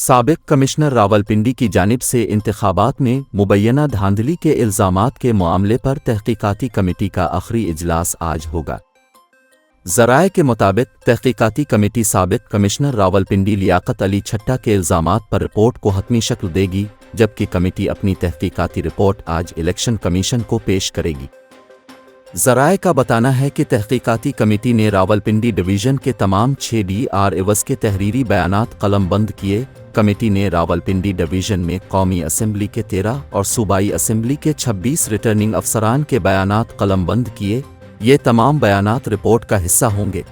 साबिक कमिश्नर रावलपिंडी की जानिब से इंतखाबात में मुबैना धांधली के इल्ज़ामात के मामले पर तहकीकाती कमेटी का आखिरी इजलास आज होगा। ज़राए के मुताबिक तहकीकाती कमेटी साबिक कमिश्नर रावलपिंडी लियाकत अली छट्टा के इल्ज़ामात पर रिपोर्ट को हतमी शक्ल देगी, जबकि कमेटी अपनी तहकीकाती रिपोर्ट आज इलेक्शन कमीशन को पेश करेगी। ज़राए का बताना है कि तहकीकाती कमेटी ने रावलपिंडी डिवीज़न के तमाम 6 DR एवज़ के तहरीरी बयानात कलमबंद किए। कमेटी ने रावलपिंडी डिवीज़न में कौमी असम्बली के 13 और सूबाई असम्बली के 26 रिटर्निंग अफसरान के बयानात कलमबंद किए। ये तमाम बयानात रिपोर्ट का हिस्सा होंगे।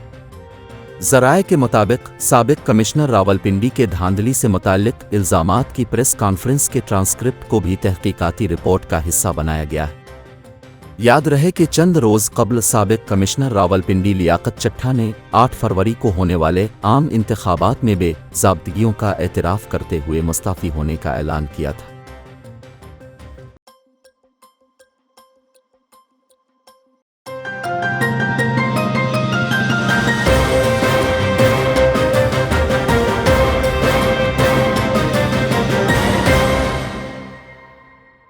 ज़राए के मुताबिक साबिक कमिश्नर रावलपिंडी के धांधली से मुताल्लिक़ इल्ज़ामात की प्रेस कॉन्फ्रेंस के ट्रांसक्रिप्ट को भी तहकीकाती रिपोर्ट का हिस्सा बनाया गया है। याद रहे कि चंद रोज़ कबल साबिक कमिश्नर रावलपिंडी लियाकत चट्टा ने 8 फरवरी को होने वाले आम इंतखाबात में बेज़ाब्तगियों का एतराफ़ करते हुए मुस्तफ़ी होने का ऐलान किया था।